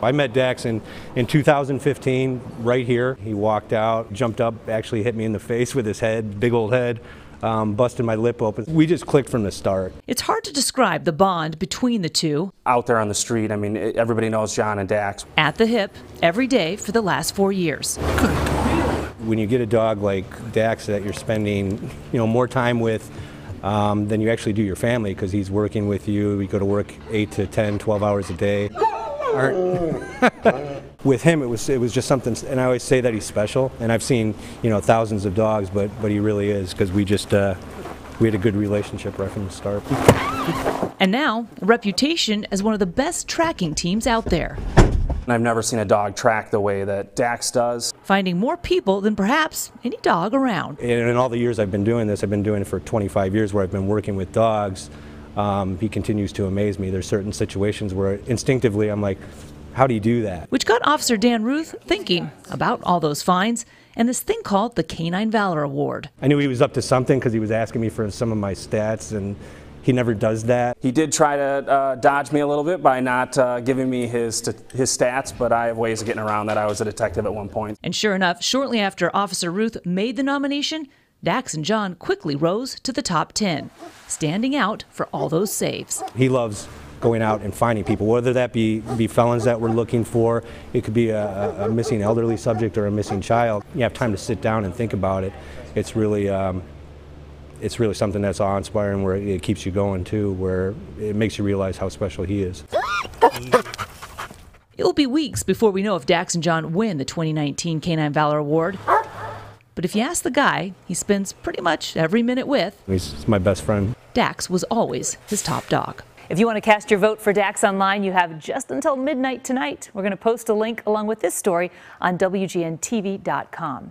I met Dax in 2015 right here. He walked out, jumped up, actually hit me in the face with his head, big old head. Busted my lip open. We just clicked from the start. It's hard to describe the bond between the two. Out there on the street, I mean, everybody knows John and Dax. At the hip, every day for the last 4 years. When you get a dog like Dax that you're spending, more time with than you actually do your family, because he's working with you. We go to work 8 to 10, 12 hours a day. With him, it was just something, and I always say that he's special. And I've seen, thousands of dogs, but he really is, because we had a good relationship right from the start. And now, a reputation as one of the best tracking teams out there. I've never seen a dog track the way that Dax does. Finding more people than perhaps any dog around. And in all the years I've been doing this, I've been doing it for 25 years where I've been working with dogs. He continues to amaze me. There's certain situations where instinctively I'm like, how do you do that? Which got Officer Dan Ruth thinking about all those fines and this thing called the Canine Valor Award. I knew he was up to something because he was asking me for some of my stats, and he never does that. He did try to dodge me a little bit by not giving me his stats, but I have ways of getting around that. I was a detective at one point. And sure enough, shortly after Officer Ruth made the nomination, Dax and John quickly rose to the top 10, standing out for all those saves. He loves going out and finding people, whether that be felons that we're looking for. It could be a missing elderly subject or a missing child. You have time to sit down and think about it. It's really something that's awe-inspiring, where it keeps you going too, where it makes you realize how special he is. It will be weeks before we know if Dax and John win the 2019 Canine Valor Award. But if you ask the guy he spends pretty much every minute with, He's my best friend. Dax was always his top dog. If you want to cast your vote for Dax online, you have just until midnight tonight. We're going to post a link along with this story on WGN-TV.com.